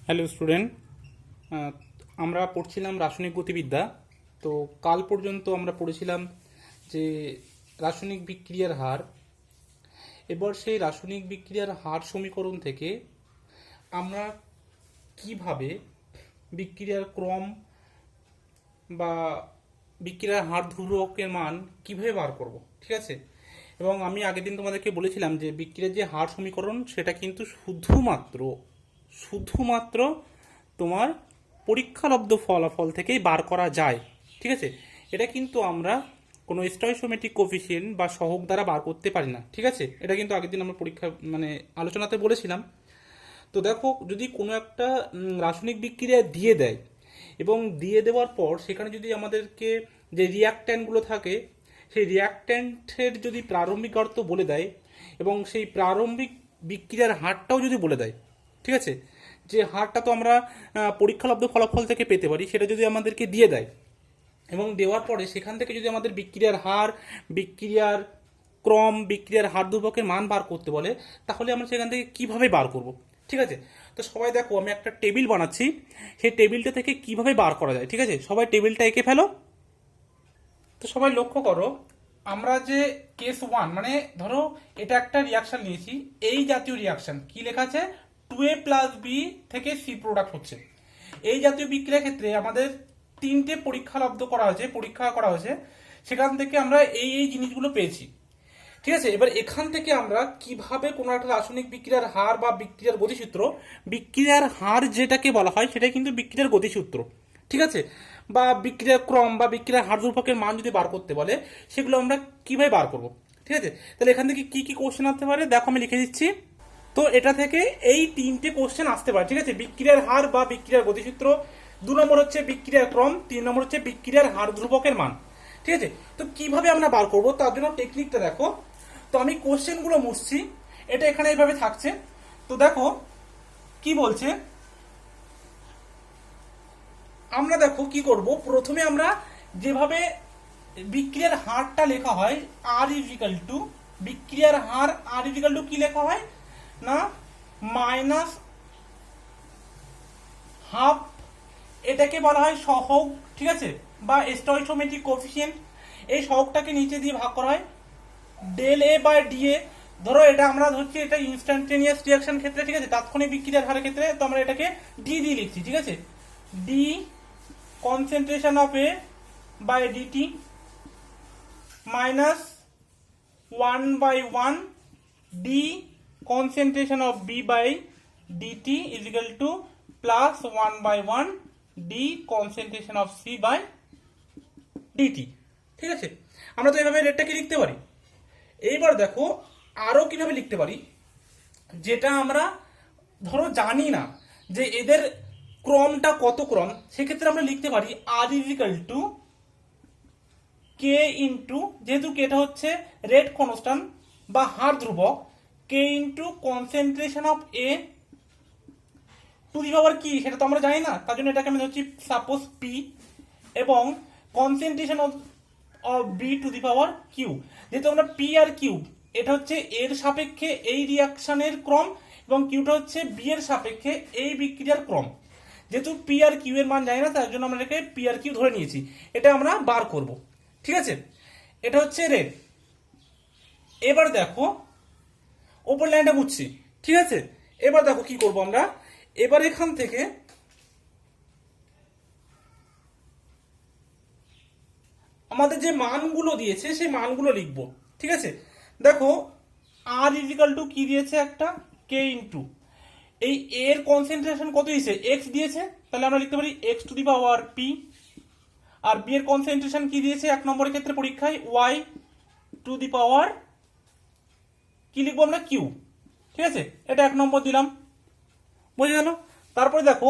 Hello student, আমরা পড়ছিলাম রাসায়নিক গতিবিদ্যা। তো কাল পর্যন্ত আমরা পড়েছিলাম যে রাসায়নিক বিক্রিয়ার হার। এবার সেই রাসায়নিক বিক্রিয়ার হার সমীকরণ থেকে আমরা কিভাবে বিক্রিয়ার ক্রম বা বিক্রিয়ার হার ধ্রুবকের মান কিভাবে বার করব, ঠিক আছে? এবং আমি আগের দিন তোমাদেরকে বলেছিলাম যে বিক্রিয়ার যে হার সমীকরণ সেটা কিন্তু শুধুমাত্র শুধুমাত্র তোমার পরীক্ষালব্ধ ফলাফল থেকেই বার করা যায়, ঠিক আছে? এটা কিন্তু আমরা কোনো স্টয়কিওমেট্রিক কোফিসিয়েন্ট বা সহগ দ্বারা বার করতে পারি না, ঠিক আছে? এটা কিন্তু আগের দিন আমরা পরীক্ষা আলোচনাতে বলেছিলাম। তো দেখো, যদি কোনো একটা রাসায়নিক বিক্রিয়া দিয়ে দেয় এবং দিয়ে দেওয়ার পর সেখানে যদি আমাদেরকে যে রিয়াক্ট্যান্টগুলো থাকে সেই রিয়াক্ট্যান্টের যদি প্রারম্ভিক অর্থ বলে দেয় এবং সেই প্রারম্ভিক বিক্রিয়ার হারটাও যদি বলে দেয়, ঠিক আছে, যে হারটা তো আমরা পরীক্ষালব্ধ ফলাফল থেকে পেতে পারি, সেটা যদি আমাদেরকে দিয়ে দেয় এবং দেওয়ার পরে সেখান থেকে যদি আমাদের বিক্রিয়ার হার, বিক্রিয়ার ক্রম, বিক্রিয়ার হার ধ্রুবকের মান বার করতে বলে, তাহলে আমরা সেখান থেকে কিভাবে বার করব, ঠিক আছে? তো সবাই দেখো, আমি একটা টেবিল বানাচ্ছি, সেই টেবিলটা থেকে কিভাবে বার করা যায়, ঠিক আছে? সবাই টেবিলটা এঁকে ফেলো। তো সবাই লক্ষ্য করো, আমরা যে কেস ওয়ান, মানে ধরো এটা একটা রিয়াকশন নিয়েছি, এই জাতীয় রিয়াকশন কি লেখা আছে, 2a+b থেকে সি প্রোডাক্ট হচ্ছে। এই জাতীয় বিক্রিয়ার ক্ষেত্রে আমাদের তিনটে পরীক্ষা করা হয়েছে, সেখান থেকে আমরা এই জিনিসগুলো পেয়েছি, ঠিক আছে? এবার এখান থেকে আমরা কিভাবে কোনো একটা রাসায়নিক বিক্রিয়ার হার বা বিক্রিয়ার গতিসূত্র, বিক্রিয়ার হার যেটাকে বলা হয় সেটাই কিন্তু বিক্রিয়ার গতিসূত্র, ঠিক আছে? বা বিক্রিয়ার ক্রম বা বিক্রিয়ার হার ধ্রুবকের মান যদি বার করতে বলে, সেগুলো আমরা কিভাবে বার করব, ঠিক আছে? তাহলে এখান থেকে কি কি কোশ্চেন আসতে পারে দেখো, আমি লিখে দিচ্ছি। তো এটা থেকে এই তিনটে কোশ্চেন আসতে পারে, ঠিক আছে? বিক্রিয়ার হার বা বিক্রিয়ার গতিসূত্র, 2 নম্বর হচ্ছে বিক্রিয়ার ক্রম, 3 নম্বর হচ্ছে বিক্রিয়ার হার ধ্রুবকের মান, ঠিক আছে? তো কিভাবে আমরা বার করব তার জন্য টেকনিকটা দেখো। তো আমি কোশ্চেনগুলো মুছছি, এটা এখানে এইভাবে থাকছে। তো দেখো কি বলছে, আমরা দেখো কি করব, প্রথমে আমরা যেভাবে বিক্রিয়ার হারটা লেখা হয়, আর ইজিক্যাল টু বিক্রিয়ার হার, আর ইজিক্যাল টু কি লেখা হয় না, মাইনাস হাফ, এটাকে বলা হয় সহগ, ঠিক আছে, বা স্টয়কিওমেট্রিক কোফিসিয়েন্ট। এই সহগটাকে নিচে দিয়ে ভাগ করা হয় del A by D A. ধরো এটা আমরা ধরছি এটা ইনস্ট্যান্টেনিয়াস রিয়াকশন ক্ষেত্রে, ঠিক আছে, তাৎক্ষণিক বিক্রিয়ার হারের ক্ষেত্রে, তো আমরা এটাকে ডি দিয়ে লিখছি, ঠিক আছে? D concentration of A by DT minus 1/1 D concentration of B by DT is equal to plus 1/1 D concentration of C by DT, ঠিক আছে? আমরা তো এভাবে রেটটাকে লিখতে পারি। এইবার দেখো আরো কিভাবে লিখতে পারি, যেটা আমরা ধরো জানি না যে এদের ক্রমটা কত ক্রম, সেক্ষেত্রে আমরা লিখতে পারি R equal to K into, যেহেতু কেটা হচ্ছে রেট কনস্ট্যান্ট বা হার ধ্রুবক, K into concentration of A to the power কি সেটা তো আমরা জানি না, তার জন্য এটাকে আমি ধরছি সাপোজ পি, এবং concentration of B to the power Q. যেহেতু আমরা পি আর কিউ, এটা হচ্ছে এর সাপেক্ষে এই রিয়াকশনের ক্রম এবং কিউটা হচ্ছে বি এর সাপেক্ষে এই বিক্রিয়ার ক্রম। যেহেতু পি আর কিউ এর মান জানি না, তার জন্য আমরা এটাকে পি আর কিউ ধরে নিয়েছি, এটা আমরা বার করব, ঠিক আছে? এটা হচ্ছে রেট। এবার দেখো ওপর লাইনটা বুঝছি, ঠিক আছে? এবার দেখো কি করব আমরা, এবার এখান থেকে আমাদের যে মানগুলো দিয়েছে সেই মানগুলো লিখব, ঠিক আছে? দেখো আর ইজিক্যাল টু কি দিয়েছে, একটা কে ইন্টু এই এর কনসেন্ট্রেশন কত দিয়েছে, এক্স দিয়েছে, তাহলে আমরা লিখতে পারি X to the power P. আর বি এর কনসেন্ট্রেশন কি দিয়েছে এক নম্বরের ক্ষেত্রে পরীক্ষায়, ওয়াই টু দি পাওয়ার কি লিখবো আমরা, কিউ, ঠিক আছে? এটা 1 নম্বর দিলাম, বুঝে গেল? তারপরে দেখো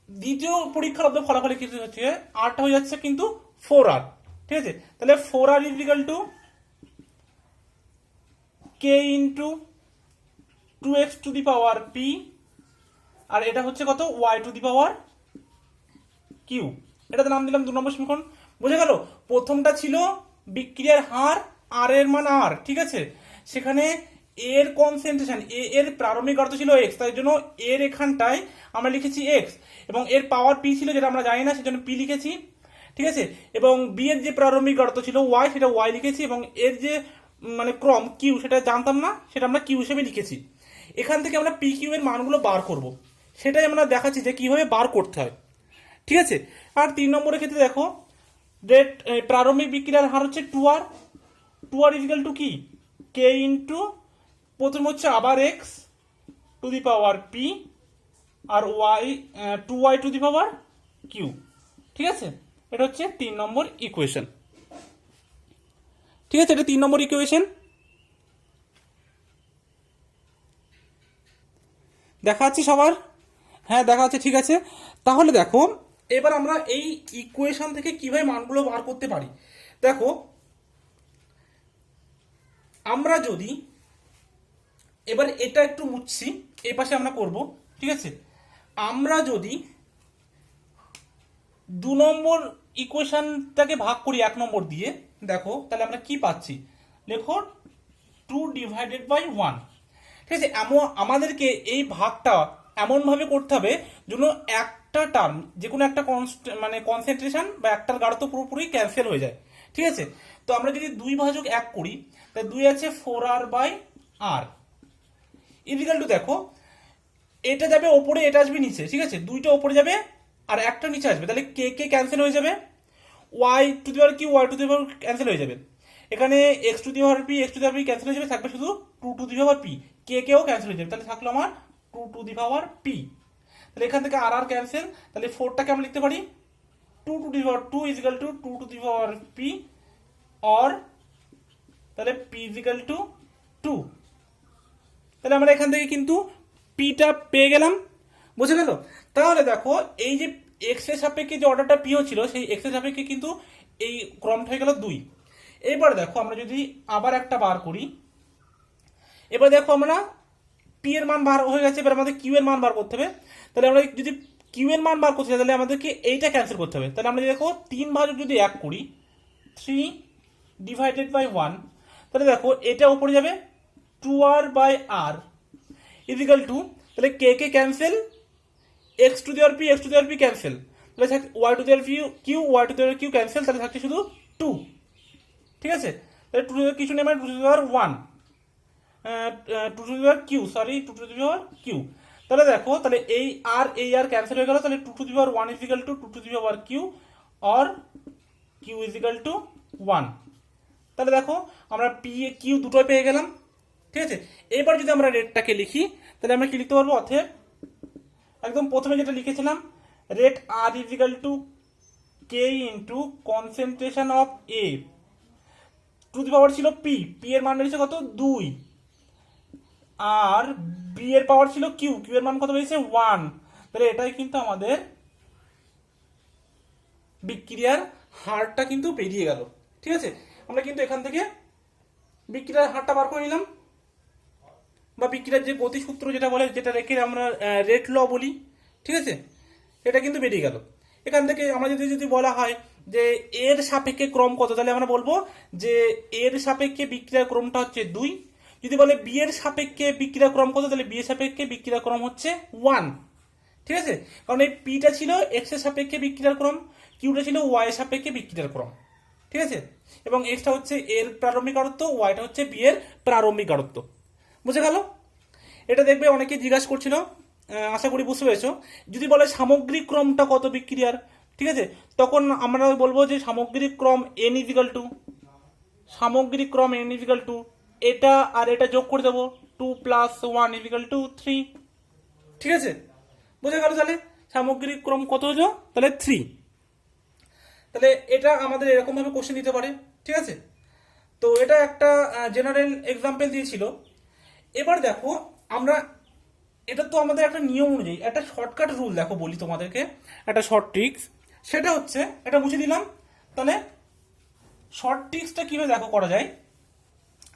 দ্বিতীয় পরীক্ষার ফলাফলে কি হচ্ছে, আরটা হয়ে যাচ্ছে কিন্তু 4r, ঠিক আছে? তাহলে 4r equal to K into 2x to the power P, আর এটা হচ্ছে কত, y to the power Q. এটাতে নাম দিলাম 2 নম্বর সমীকরণ। বুঝে গেল? প্রথমটা ছিল বিক্রিয়ার হার, আর এর মান আর, ঠিক আছে, সেখানে এর কনসেন্ট্রেশন, এর প্রারম্ভিক গাঢ়তা ছিল এক্স, তাই জন্য এর এখানটায় আমরা লিখেছি এক্স, এবং এর পাওয়ার পি ছিল যেটা আমরা জানি না সেজন্য পি লিখেছি, ঠিক আছে। এবং বি এর যে প্রারম্ভিক গাঢ়তা ছিল ওয়াই, সেটা ওয়াই লিখেছি, এবং এর যে মানে ক্রম কিউ সেটা জানতাম না, সেটা আমরা কিউ হিসেবে লিখেছি। এখান থেকে আমরা পি কিউ এর মানগুলো বার করব, সেটাই আমরা দেখাচ্ছি যে কিভাবে বার করতে হয়, ঠিক আছে। আর 3 নম্বরের ক্ষেত্রে দেখো রেট প্রারম্ভিক বিক্রিয়ার হার হচ্ছে 2r ইজিক্যাল টু কি কে ইন্টু প্রথম হচ্ছে আবার X to the power P আর Y 2y to the power Q, ঠিক আছে। এটা হচ্ছে 3 নম্বর ইকুয়েশন, ঠিক আছে। এটা 3 নম্বর ইকুয়েশন দেখা যাচ্ছে সবার? হ্যাঁ দেখা যাচ্ছে, ঠিক আছে। তাহলে দেখো এবার আমরা এই ইকুয়েশন থেকে কিভাবে মানগুলো বার করতে পারি। দেখো আমরা যদি এবার এটা একটু মুছছি, এই পাশে আমরা করব, ঠিক আছে। আমরা যদি 2 নম্বর ইকুয়েশনটাকে ভাগ করি 1 নম্বর দিয়ে, দেখো তাহলে আমরা কি পাচ্ছি, লেখো 2 ডিভাইডেড বাই 1, ঠিক আছে। আমাদেরকে এই ভাগটা এমনভাবে করতে হবে যেন একটা টার্ম, যে কোনো একটা মানে কনসেন্ট্রেশন বা একটার গাঢ়তা পুরোপুরি ক্যান্সেল হয়ে যায়, ঠিক আছে। তো আমরা যদি 2/1 করি, তাহলে 2 আছে 4r by R equal two, দেখো এটা যাবে ওপরে, এটা আসবে নিচে, ঠিক আছে। 2টা ওপরে যাবে আর একটা নিচে আসবে, তাহলে কে কে ক্যান্সেল হয়ে যাবে, Y to the power Q Y to the power cancel হয়ে যাবে, এখানে X to the power P X to the power P cancel হয়ে যাবে, থাকবে শুধু 2 টু দি পাওয়ার পি, কে কেও ক্যান্সেল হয়ে যাবে, তাহলে থাকলো আমার 2 টু দি পাওয়ার পি। তাহলে এখান থেকে আর আর ক্যান্সেল, তাহলে 4টাকে আমরা লিখতে পারি 2 to the power 2 equal to 2 to the power P, or তাহলে পি ইজিক্যাল টু 2। তাহলে আমরা এখান থেকে কিন্তু পিটা পেয়ে গেলাম, বুঝে গেল। তাহলে দেখো এই যে এক্স এর সাপেক্ষে যে অর্ডারটা পি ছিল, সেই এক্স এর সাপেক্ষে কিন্তু এই ক্রমটা হয়ে গেল 2। এবার দেখো আমরা যদি আবার একটা বার করি, এবার দেখো আমরা পি এর মান বার হয়ে গেছে, এবার আমাদের কিউ এর মান বার করতে হবে। তাহলে আমরা যদি কিউ এর মান বার করতে চাই, তাহলে আমাদেরকে এইটা ক্যান্সেল করতে হবে। তাহলে আমরা দেখো 3 যদি 1 করি, 3 ডিভাইডেড বাই 1, তাহলে দেখো এটা উপরে যাবে 2r by R equal to, তাহলে K K cancel, X to the power P X to the power P cancel, তাহলে Y to the power Q Y to the power Q cancel, তাহলে থাকছে শুধু 2, ঠিক আছে। তাহলে 2 কিছু নেই, মানে 2 to the power 1, 2 to the power Q, sorry 2 to the power Q. তাহলে দেখো তাহলে এই আর ক্যান্সেল হয়ে গেল, তাহলে 2 to the power 1 equal to 2 to the power Q, or Q equal to 1। তাহলে দেখো আমরা পি এ কিউ দুটোই পেয়ে গেলাম, ঠিক আছে। এবার যদি আমরা রেটটাকে লিখি, তাহলে আমরা কি লিখতে পারবো, অতএব একদম প্রথমে যেটা লিখেছিলাম, rate R equal to K into concentration of A to the power ছিল পি, পি এর মান বেরিয়েছে কত 2, আর বি এর পাওয়ার ছিল কিউ, কিউ এর মান কত বেরিয়েছে 1। তাহলে এটাই কিন্তু আমাদের বিক্রিয়ার হারটা কিন্তু বেরিয়ে গেল, ঠিক আছে। আমরা কিন্তু এখান থেকে বিক্রিয়ার হারটা বার করে নিলাম, বা বিক্রিয়ার যে গতিসূত্র যেটা বলে, যেটা রেখে আমরা রেট ল বলি, ঠিক আছে, এটা কিন্তু বেরিয়ে গেল। এখান থেকে আমরা যদি বলা হয় যে এর সাপেক্ষে ক্রম কত, তাহলে আমরা বলবো যে এর সাপেক্ষে বিক্রিয়ার ক্রমটা হচ্ছে 2। যদি বলে বি এর সাপেক্ষে বিক্রিয়া ক্রম কত, তাহলে বি এর সাপেক্ষে বিক্রিয়া ক্রম হচ্ছে 1, ঠিক আছে। কারণ এই পিটা ছিল এক্স এর সাপেক্ষে বিক্রিয়ার ক্রম, কিউটা ছিল ওয়াই এর সাপেক্ষে বিক্রিয়ার ক্রম, ঠিক আছে। এবং এক্সটা হচ্ছে এর প্রারম্ভিক গাঢ়ত্ব, ওয়াইটা হচ্ছে বি এর প্রারম্ভিক গাঢ়ত্ব, বুঝে গেল। এটা দেখবে অনেকে জিজ্ঞাসা করছিল, আশা করি বুঝতে পেরেছো। যদি বলে সামগ্রিক ক্রমটা কত বিক্রিয়ার, ঠিক আছে, তখন আমরা বলবো যে সামগ্রিক ক্রম এন ইজিক্যাল টু, সামগ্রিক ক্রম এন ইজিক্যাল টু, এটা আর এটা যোগ করে দেবো 2 + 1 ইজিক্যাল টু 3, ঠিক আছে, বুঝে গেল। তাহলে সামগ্রিক ক্রম কত হলো, তাহলে 3। তাহলে এটা আমাদের এরকম ভাবে কোশ্চেন দিতে পারে, ঠিক আছে। তো এটা একটা জেনারেল এক্সাম্পল দিয়েছিল। এবার দেখো আমরা, এটা তো আমাদের একটা নিয়ম অনুযায়ী একটা শর্টকাট রুল দেখো বলি তোমাদেরকে, একটা শর্ট ট্রিক্স, সেটা হচ্ছে এটা মুছে দিলাম। তাহলে শর্ট ট্রিক্সটা কিভাবে দেখো করা যায়,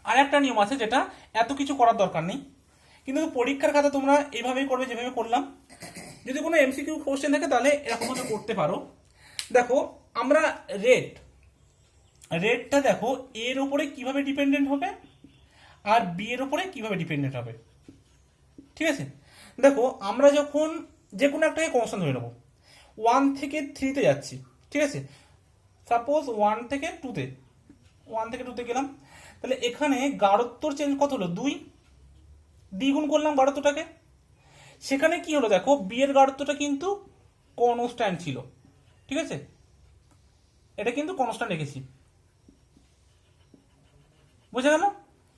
আর একটা নিয়ম আছে যেটা এত কিছু করার দরকার নেই, কিন্তু পরীক্ষার খাতা তোমরা এইভাবেই করবে যেভাবে করলাম। যদি কোনো এমসিকিউ কোশ্চেন থাকে তাহলে এরকম ভাবে করতে পারো। দেখো আমরা রেটটা দেখো এর উপরে কিভাবে ডিপেন্ডেন্ট হবে, আর বি এর উপরে কিভাবে ডিপেন্ডেন্ট হবে। ঠিক আছে, দেখো আমরা যখন যে কোনো একটাকে কনস্ট্যান্ট ধরে নেবো, 1 থেকে 3-তে যাচ্ছি, ঠিক আছে, সাপোজ 1 থেকে 2-তে গেলাম, তাহলে এখানে গাঢ়ত্বর চেঞ্জ কত হলো 2, দ্বিগুণ করলাম গাঢ়ত্বটাকে। সেখানে কি হলো দেখো, বি এর গাঢ়ত্বটা কিন্তু কনস্ট্যান্ট ছিল, ঠিক আছে, এটা কিন্তু কনস্ট্যান্ট রেখেছি, বুঝা গেল।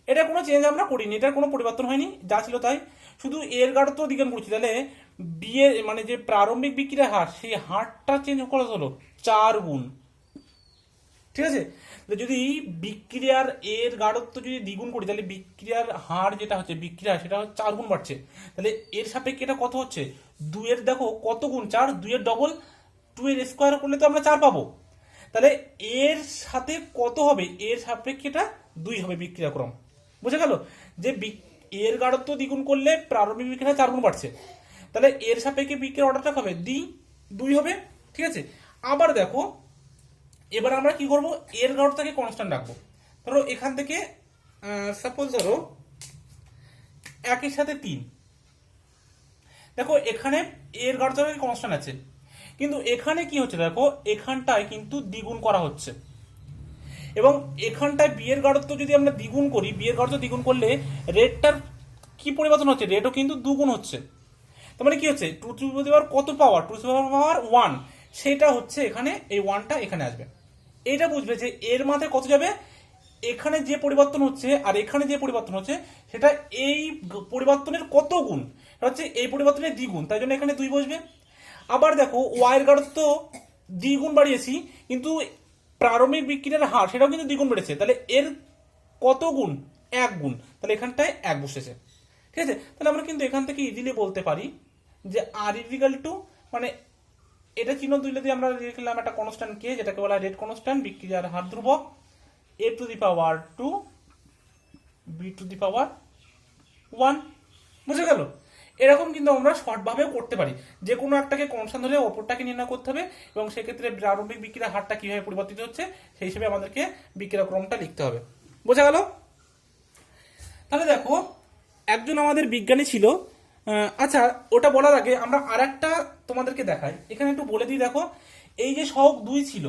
এটা কোনো চেঞ্জ আমরা করিনি, এটার কোনো পরিবর্তন হয়নি, যা ছিল তাই, শুধু এর গাঢ়ত্ব দ্বিগুণ করছি। তাহলে বি এর মানে যে প্রারম্ভিক বিক্রিয়ার হার, সেই হারটা চেঞ্জ করা হলো 4 গুণ, ঠিক আছে। যদি বিক্রিয়ার এর গাঢ়ত্ব যদি দ্বিগুণ করি, তাহলে বিক্রিয়ার হার যেটা হচ্ছে বিক্রিয়া সেটা 4 গুণ বাড়ছে। তাহলে এর সাপেক্ষে এটা কত হচ্ছে 2 এর, দেখো কত গুণ 4, 2 এর ডবল, 2 এর স্কোয়ার করলে তো আমরা 4 পাবো। তাহলে এর সাথে কত হবে, এর সাপেক্ষে এটা 2 হবে বিক্রিয়া ক্রম, বুঝে গেল। যে এর গাঢ়ত্ব দ্বিগুণ করলে প্রারম্ভিক বিক্রিয়া 4 গুণ বাড়ছে, তাহলে এর সাপেক্ষে বিক্রিয়ার অর্ডারটা হবে 2 হবে, ঠিক আছে। আবার দেখো এবার আমরা কি করব, এর গাঢ়ত্বটাকে কনস্ট্যান্ট রাখবো। ধরো এখান থেকে সাপোজ ধরো 1 এর সাথে 3, দেখো এখানে এর গাঢ়ত্বটা কনস্ট্যান্ট আছে, কিন্তু এখানে কি হচ্ছে দেখো, এখানটায় কিন্তু দ্বিগুণ করা হচ্ছে, এবং এখানটায় বি এর গাঢ়ত্ব যদি আমরা দ্বিগুণ করি, বি এর গাঢ়ত্ব দ্বিগুণ করলে রেটটার কি পরিবর্তন হচ্ছে, রেটও কিন্তু দুগুণ হচ্ছে। তার মানে কি হচ্ছে, টু টু দি পাওয়ার কত পাওয়ার, টু টু দি পাওয়ার 1, সেটা হচ্ছে এখানে, এই 1টা এখানে আসবে। এইটা বুঝবে যে এর মাথায় কত যাবে, এখানে যে পরিবর্তন হচ্ছে আর এখানে যে পরিবর্তন হচ্ছে সেটা এই পরিবর্তনের কত গুণ, হচ্ছে এই পরিবর্তনের দ্বিগুণ, তাই জন্য এখানে 2 বসবে। আবার দেখো ওয়াই এর গাঢ়ত্ব দ্বিগুণ বাড়িয়েছি, কিন্তু প্রারম্ভিক বিক্রিয়ার হার সেটাও কিন্তু দ্বিগুণ বেড়েছে, তাহলে এর কত গুণ, 1 গুণ, তাহলে এখানটায় 1 বসেছে, ঠিক আছে। তাহলে আমরা কিন্তু এখান থেকে ইজিলি বলতে পারি যে আর ইজিক্যাল টু, মানে এটা চিহ্ন দিলে দিয়ে আমরা লিখলাম একটা কনস্ট্যান্ট কে, যেটাকে বলা হয় রেট কনস্ট্যান্ট, বিক্রিয়ার হার ধ্রুবক, a to the power 2 b to the power 1, বুঝে গেল। এরকম কিন্তু আমরা শর্টভাবেও করতে পারি, যে কোনো একটাকে কনস্ট্যান্ট ধরে অপরটাকে নির্ণয় করতে হবে, এবং সেক্ষেত্রে প্রারম্ভিক বিক্রিয়ার হারটা কিভাবে পরিবর্তিত হচ্ছে সেই হিসেবে আমাদেরকে বিক্রিয়া ক্রমটা লিখতে হবে, বোঝা গেল। তাহলে দেখো একজন আমাদের বিজ্ঞানী ছিল, আচ্ছা ওটা বলার আগে আমরা আর একটা তোমাদেরকে দেখাই, এখানে একটু বলে দিই। দেখো এই যে সহগ 2 ছিল,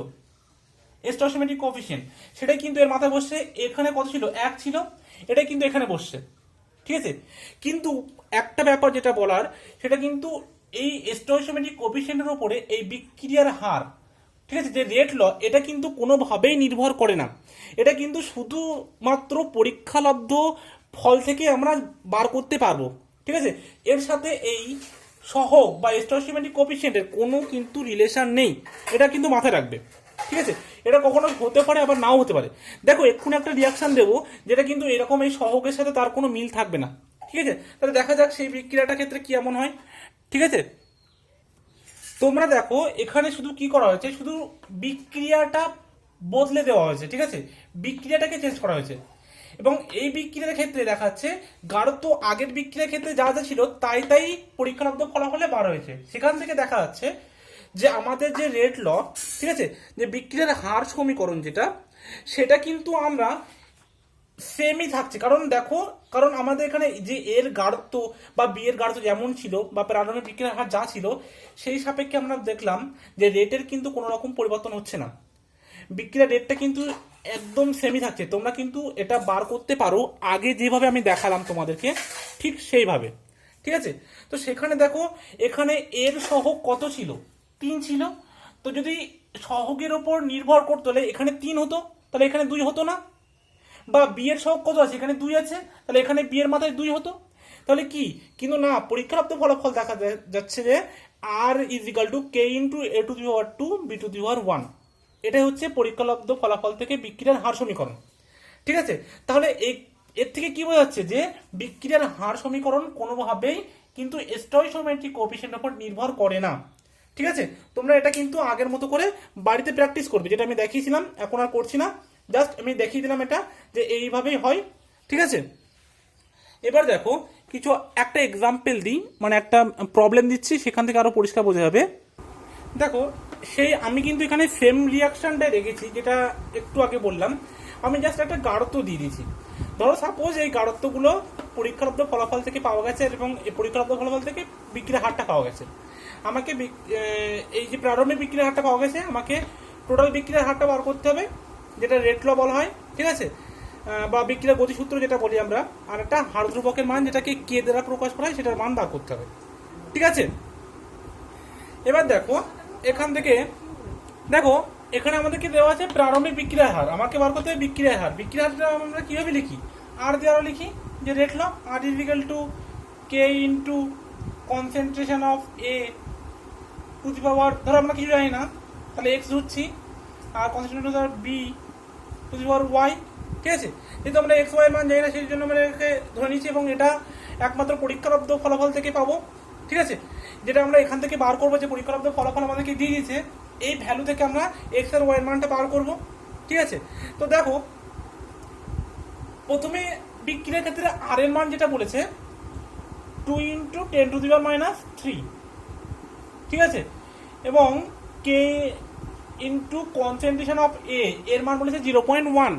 স্টয়কিওমেট্রিক কোএফিসিয়েন্ট, সেটা কিন্তু এর মাথায় বসছে, এখানে কত ছিল 1 ছিল, এটা কিন্তু এখানে বসছে, ঠিক আছে। কিন্তু একটা ব্যাপার যেটা বলার, সেটা কিন্তু এই স্টয়কিওমেট্রিক কোএফিসিয়েন্টের উপরে এই বিক্রিয়ার হার, ঠিক আছে, যে রেট ল, এটা কিন্তু কোনোভাবেই নির্ভর করে না, এটা কিন্তু শুধুমাত্র পরীক্ষালব্ধ ফল থেকে আমরা বার করতে পারবো, ঠিক আছে। এর সাথে এই সহগ বা স্টয়কিওমেট্রিক কোএফিসিয়েন্টের কোনো কিন্তু রিলেশন নেই, এটা কিন্তু মাথায় রাখবে, ঠিক আছে। এটা কখনো হতে পারে আবার নাও হতে পারে। দেখো এক্ষুনি একটা রিয়াকশন দেবো যেটা কিন্তু এরকম এই সহগের সাথে তার কোনো মিল থাকবে না, ঠিক আছে। তাহলে দেখা যাক সেই বিক্রিয়াটার ক্ষেত্রে কি এমন হয়, ঠিক আছে। তোমরা দেখো এখানে শুধু কি করা হয়েছে, শুধু বিক্রিয়াটা বদলে দেওয়া হয়েছে, ঠিক আছে, বিক্রিয়াটাকে চেঞ্জ করা হয়েছে, এবং এই বিক্রিয়ার ক্ষেত্রে দেখাচ্ছে গাঢ়ত্ব আগের বিক্রিয়ার ক্ষেত্রে যা যা ছিল তাই তাই পরীক্ষালব্ধ ফলাফলে বার হয়েছে। সেখান থেকে দেখা যাচ্ছে যে আমাদের যে রেট ল, ঠিক আছে, যে বিক্রিয়ার হার সমীকরণ যেটা, সেটা কিন্তু আমরা সেমই থাকছে। কারণ দেখো, কারণ আমাদের এখানে যে এর গাঢ়ত্ব বা বি এর গাঢ়ত্ব যেমন ছিল বা প্রারম্ভিক বিক্রিয়ার হার যা ছিল, সেই সাপেক্ষে আমরা দেখলাম যে রেটের কিন্তু কোনো রকম পরিবর্তন হচ্ছে না, বিক্রিয়ার রেটটা কিন্তু একদম সেমই থাকছে। তোমরা কিন্তু এটা বার করতে পারো আগে যেভাবে আমি দেখালাম তোমাদেরকে, ঠিক সেইভাবে, ঠিক আছে। তো সেখানে দেখো এখানে এর সহগ কত ছিল, 3 ছিল, তো যদি সহগের ওপর নির্ভর করতো তাহলে এখানে 3 হতো, তাহলে এখানে 2 হতো না। বা বি এর সহগ কত আছে, এখানে 2 আছে, তাহলে এখানে বি এর মাথায় 2 হতো, তাহলে কি, কিন্তু না, পরীক্ষালব্ধ ফলাফল দেখা যাচ্ছে যে R equal to K into A to the power 2 B to the power 1, এটাই হচ্ছে পরীক্ষালব্ধ ফলাফল থেকে বিক্রিয়ার হার সমীকরণ, ঠিক আছে। তাহলে এর থেকে কি বোঝা যাচ্ছে যে বিক্রিয়ার হার সমীকরণ কোনোভাবেই কিন্তু স্টয়কিওমেট্রিক কোএফিসিয়েন্টের উপর নির্ভর করে না, ঠিক আছে। তোমরা এটা কিন্তু আগের মতো করে বাড়িতে প্র্যাকটিস করবে, যেটা আমি দেখিয়েছিলাম, এখন আর করছি না, জাস্ট আমি দেখিয়ে দিলাম এটা যে এইভাবেই হয়, ঠিক আছে। এবার দেখো কিছু একটা এক্সাম্পল দিই, মানে একটা প্রবলেম দিচ্ছি, সেখান থেকে আরো পরিষ্কার বোঝা যাবে। দেখো সেই আমি কিন্তু এখানে সেম রিয়াকশনটা রেখেছি, যেটা একটু আগে বললাম, আমি জাস্ট একটা গাঢ়ত্ব দিয়ে দিয়েছি। ধরো সাপোজ এই গাঢ়ত্বগুলো পরীক্ষালব্ধ ফলাফল থেকে পাওয়া গেছে এবং এই পরীক্ষালব্ধ ফলাফল থেকে বিক্রিয়ার হারটা পাওয়া গেছে। আমাকে এই যে প্রারম্ভিক বিক্রিয়ার হারটা পাওয়া গেছে, আমাকে টোটাল বিক্রিয়ার হারটা বার করতে হবে, যেটা রেট ল বলা হয়, ঠিক আছে, বা বিক্রিয়ার গতিসূত্র যেটা বলি আমরা, আর একটা হার ধ্রুবকের মান যেটাকে কে দ্বারা প্রকাশ করা হয় সেটার মান বার করতে হবে, ঠিক আছে। এবার দেখো এখান থেকে দেখো এখানে আমাদেরকে দেওয়া আছে প্রারম্ভিক বিক্রিয়ার হার, আমাকে বার করতে হবে বিক্রিয়ার হার। বিক্রিয়ার হারটা আমরা কিভাবে লিখি, আর দ্বারা লিখি, যে rate law R is equal to K into concentration of A to the power, ধরো আমরা কিছু জানি না তাহলে এক্স ধরছি, আর concentration of B to the power Y, ঠিক আছে। যেহেতু আমরা এক্স ওয়াই এর মান জানি না সেই জন্য আমরা একে ধরে নিচ্ছি, এবং এটা একমাত্র পরীক্ষালব্ধ ফলাফল থেকে পাবো, ঠিক আছে। যেটা আমরা এখান থেকে বার করবো, যে পরীক্ষালব্ধ ফলাফল আমাদেরকে দিয়ে দিয়েছে, এই ভ্যালু থেকে আমরা এক্স আর ওয়াই এর মানটা বার করবো, ঠিক আছে। তো দেখো প্রথমে বিক্রিয়ার ক্ষেত্রে আর এর মান যেটা বলেছে 2 × 10⁻³ ঠিক আছে, এবং কে ইন্টু কনসেন্ট্রেশন অফ এ এর মান বলেছে 0.1,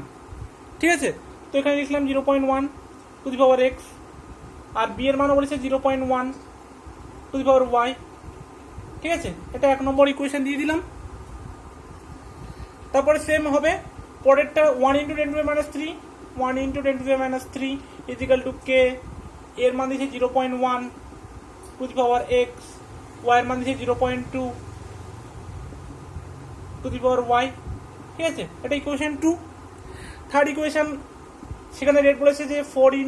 ঠিক আছে। তো এখানে লিখলাম 0.1 টু দি পাওয়ার এক্স, আর বি এর মানও বলেছে 0.1 টু দি পাওয়ার ওয়াই, ঠিক আছে। এটা 1 নম্বর ইকুয়েশন দিয়ে দিলাম। তারপরে সেম হবে পরেরটা 1 × 10⁻³ 1 × 10⁻³ ইজ ইকুয়াল টু কে, এর মান দিয়েছে 0.1 to the power X, Y এর মান দিয়েছে 0.2 টু দি পাওয়ার ওয়াই, ঠিক আছে। এটা ইকুয়েশন 2। থার্ড ইকুয়েশন, সেখানে রেট বলেছে যে 4 ×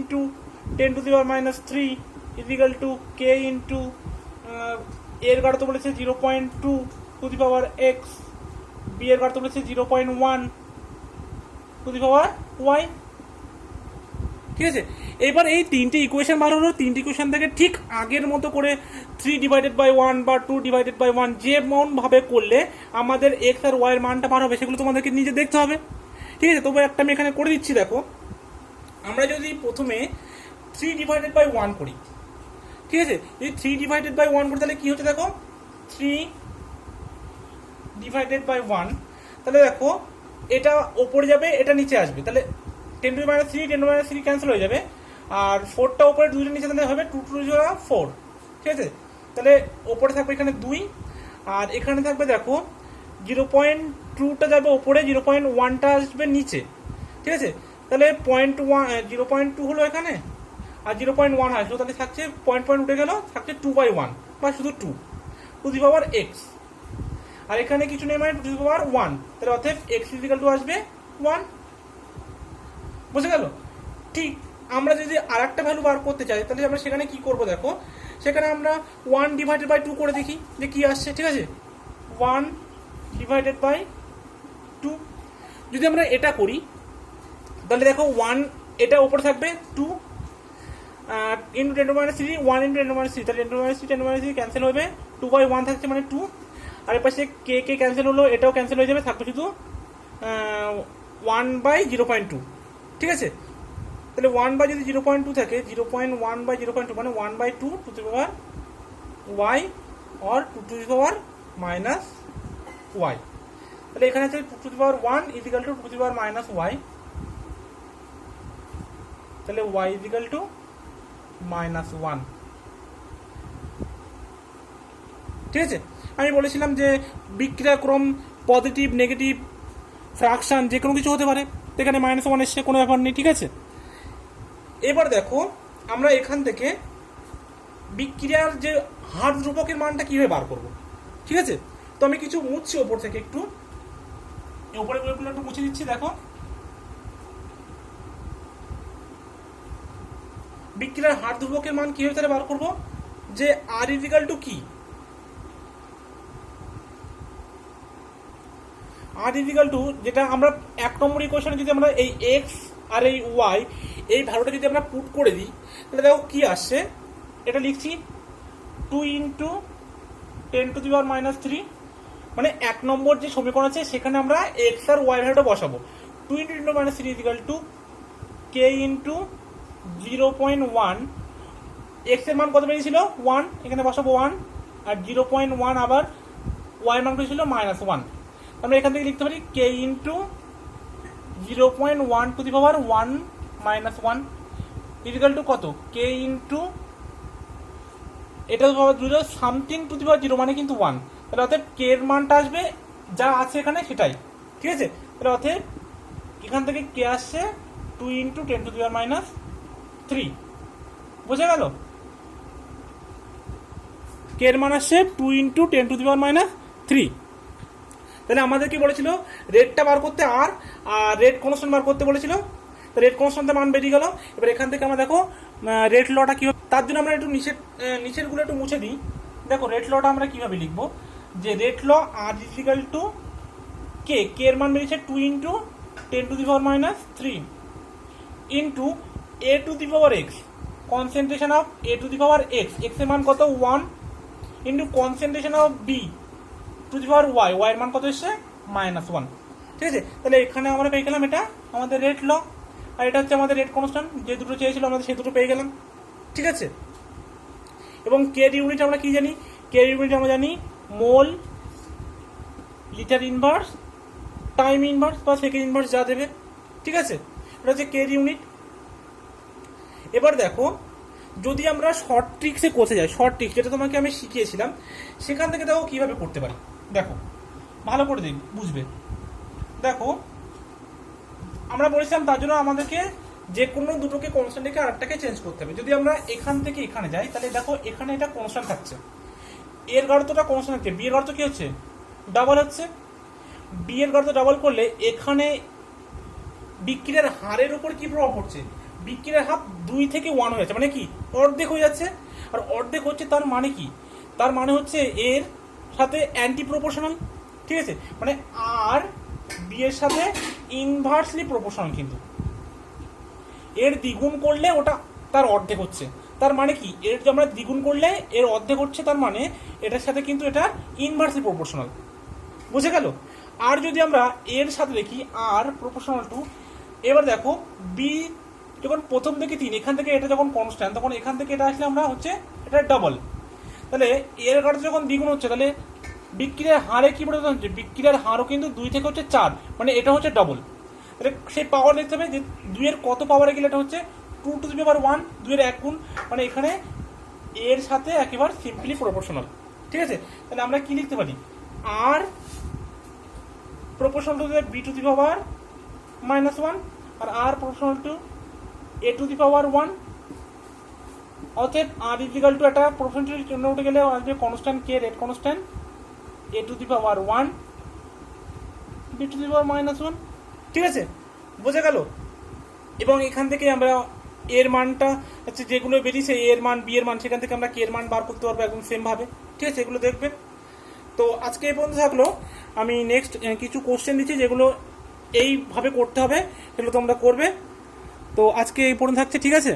10⁻³ is equal to K into এর গাঢ়ত্ব বলেছে 0.2 to the power X, B এর গাঢ়ত্ব বলেছে 0.1 টু দি পাওয়ার ওয়াই, ঠিক আছে। এবার এই তিনটে ইকুয়েশন বার হলো, তিনটে ইকুয়েশন থেকে ঠিক আগের মতো করে 3/1 বা 2/1 যেমন ভাবে করলে আমাদের এক্স আর ওয়াই এর মানটা বার হবে, সেগুলো তোমাদেরকে নিজে দেখতে হবে, ঠিক আছে। তবু একটা আমি এখানে করে দিচ্ছি। দেখো আমরা যদি প্রথমে 3/1 করি, ঠিক আছে, যদি 3/1 করি তাহলে কি হচ্ছে, দেখো 3/1, তাহলে দেখো এটা ওপরে যাবে, এটা নিচে আসবে, তাহলে 10⁻³ ক্যান্সেল হয়ে যাবে, আর 4টা ওপরে 2টা নিচে তাহলে হবে 2 × 2 = 4, ঠিক আছে। তাহলে ওপরে থাকবে এখানে 2, আর এখানে থাকবে দেখো 0.2টা যাবে ওপরে, 0.1টা আসবে নিচে, ঠিক আছে। তাহলে 0.2 হলো এখানে, আর 0.1 আসলো, তাহলে থাকছে পয়েন্ট উঠে গেল, থাকছে 2/1 বা শুধু 2 টু দি পাওয়ার এক্স, আর এখানে কিছু নেই মানে 2 টু দি পাওয়ার 1, তাহলে অতএব এক্স ইজ ইকুয়াল টু আসবে 1, বুঝে গেল। ঠিক আমরা যদি আর একটা ভ্যালু বার করতে চাই তাহলে আমরা সেখানে কি করব, দেখো সেখানে আমরা 1/2 করে দেখি যে কি আসছে, ঠিক আছে। 1/2, যদি আমরা এটা করি তাহলে দেখো 1 এটা উপরে থাকবে 2 × 10⁻³ 1 × 10⁻³, তাহলে 10⁻³ ক্যান্সেল হবে, 2/1 থাকছে মানে 2, আর এর পাশে কে ক্যান্সেল হলো, এটাও ক্যান্সেল হয়ে যাবে, থাকবে শুধু 1/0.2, ঠিক আছে। তাহলে 1/0.2 থাকে, 0.1/0.2 মানে 1/2 to the power Y or 2 to the power minus Y, তাহলে এখানে আছে 2 to the power 1 is equal to 2 to the power minus Y, তাহলে ওয়াই ইজ ইকুয়াল টু -1, ঠিক আছে। আমি বলেছিলাম যে বিক্রিয়াক্রম পজিটিভ নেগেটিভ ফ্র্যাকশন যে কোনো কিছু হতে পারে, এখানে -1 এসছে, কোনো ব্যাপার নেই, ঠিক আছে। এবার দেখো আমরা এখান থেকে বিক্রিয়ার যে হার ধ্রুবকের মানটা কিভাবে বার করব, ঠিক আছে। তো আমি কিছু মুছছি ওপর থেকে, একটু উপরে একটু মুছে দিচ্ছি। দেখো বিক্রিয়ার হার ধ্রুবকের মান কিভাবে তাহলে বার করব, যে আর ইজ ইকুয়াল টু কি, আর ইজ ইকুয়াল টু, যেটা আমরা 1 নম্বর ইকুয়েশনে যদি আমরা এই এক্স আর এই ওয়াই এই ভ্যালুটা যদি আমরা পুট করে দিই তাহলে দেখো কি আসছে, এটা লিখছি 2 × 10⁻³ মানে 1 নম্বর যে সমীকরণ আছে সেখানে আমরা এক্স আর ওয়াই ভ্যালুটা বসাবো। 2 × 10⁻³ is equal to K into 0.1, x এর মান কত বেরিয়েছিল 1, এখানে বসাবো 1, আর 0.1 আবার ওয়াই মান ছিল -1, আমরা এখান থেকে লিখতে পারি K into 0.1 to the power 1 minus one equal to কত কে ইন্টু এটা zero something to the power zero মানে কিন্তু ওয়ান, তাহলে অর্থাৎ কে এর মানটা আসবে যা আছে এখানে সেটাই, ঠিক আছে। তাহলে অর্থাৎ এখান থেকে কে আসছে 2 into 10 to the power minus 3, বোঝা গেল? কে এর মান আসছে 2 into 10 to the power minus 3। তাহলে আমাদের কি বলেছিল রেটটা বার করতে আর রেট কনস্ট্যান্ট বার করতে বলেছিল, তো রেট কনস্ট্যান্টের মান বেরিয়ে গেল। এবার এখান থেকে আমরা দেখো রেট লটা কি হবে, তার জন্য আমরা একটু নিচেরগুলো একটু মুছে দিই। দেখো রেট লটা আমরা কিভাবে লিখবো, যে রেট ল আর ইজিক্যাল টু কে এর মান বেরিয়েছে 2 into 10 to the power minus 3 into A to the power X, concentration of A to the power X, X এর মান কত 1 into concentration of B to the power Y, Y এর মান কত এসছে -1, ঠিক আছে। তাহলে এখানে আমরা পেয়ে গেলাম এটা আমাদের রেট ল, আর এটা হচ্ছে আমাদের রেট কনস্ট্যান্ট, যে দুটো চেয়েছিল আমাদের সেই দুটো পেয়ে গেলাম, ঠিক আছে। এবং কে ইউনিট আমরা কি জানি, কে ইউনিট আমরা জানি মোল, লিটার ইনভার্স, টাইম ইনভার্স বা সেকেন্ড ইনভার্স যা দেবে, ঠিক আছে। এটা হচ্ছে কে ইউনিট। এবার দেখো যদি আমরা শর্ট ট্রিক্সে করতে যাই, শর্ট ট্রিক্স যেটা তোমাকে আমি শিখিয়েছিলাম, সেখান থেকে দেখো কিভাবে করতে পারি, দেখো ভালো করে বুঝবে। দেখো আমরা বলেছিলাম তার জন্য আমাদেরকে যে কোনো দুটোকে কনস্ট্যান্ট থেকে আরেকটাকে চেঞ্জ করতে হবে। যদি আমরা এখান থেকে এখানে যাই তাহলে দেখো এখানে এটা কনস্ট্যান্ট থাকছে, এর গাঢ়তটা কনস্ট্যান্ট থাকছে, বি এর গাঢ়ত কি হচ্ছে ডাবল হচ্ছে, বি এর গাঢ়ত ডাবল করলে এখানে বিক্রিয়ার হারের উপর কি প্রভাব পড়ছে, বিক্রিয়ার হার 2 থেকে 1 হয়ে যাচ্ছে, মানে কি অর্ধেক হয়ে যাচ্ছে। আর অর্ধেক হচ্ছে তার মানে কি, তার মানে হচ্ছে এর সাথে অ্যান্টি প্রপোর্শনাল, ঠিক আছে, মানে আর বি এর সাথে ইনভার্সলি প্রপোর্শনাল, কিন্তু এর দ্বিগুণ করলে ওটা তার অর্ধেক হচ্ছে, তার মানে কি এর যে আমরা দ্বিগুণ করলে এর অর্ধেক হচ্ছে, তার মানে এটার সাথে কিন্তু এটা ইনভার্সলি প্রপোর্শনাল, বুঝে গেল। আর যদি আমরা এর সাথে দেখি আর প্রপোর্শনাল টু, এবার দেখো বি যখন প্রথম থেকে 3, এখান থেকে এটা যখন কনস্ট্যান্ট, তখন এখান থেকে এটা আসলে আমরা হচ্ছে এটা ডাবল, তাহলে এর গাঢ়তা যখন দ্বিগুণ হচ্ছে তাহলে বিক্রিয়ার হারে কি পরিবর্তন হচ্ছে, বিক্রিয়ার হারও কিন্তু 2 থেকে হচ্ছে 4, মানে এটা হচ্ছে ডবল। তাহলে সেই পাওয়ার দেখতে হবে যে 2 এর কত পাওয়ারে গেলে এটা হচ্ছে 2 টু দি পাওয়ার 1, 2 এর 1 গুণ, মানে এখানে এর সাথে একেবারে সিম্পলি প্রপোর্শনাল, ঠিক আছে। তাহলে আমরা কি লিখতে পারি, R proportional to B to the power -1 আর R proportional to A to the power 1, অতএব আর ইজিক্যাল টু একটা প্রপোর্শনাল জন্য উঠে গেলে আসবে constant K rate constant A to the power 1 B to the power -1, ঠিক আছে, বোঝা গেল। এবং এখান থেকে আমরা এর মানটা হচ্ছে যেগুলো বেরিয়েছে এর মান বি এর মান, সেখান থেকে আমরা কে এর মান বার করতে পারবো একদম সেম ভাবে, ঠিক আছে, এগুলো দেখবেন। তো আজকে এই পর্যন্ত থাকলো, আমি নেক্সট কিছু কোশ্চেন দিচ্ছি যেগুলো এইভাবে করতে হবে, সেগুলো তোমরা করবে। তো আজকে এই পর্যন্ত থাকছে, ঠিক আছে।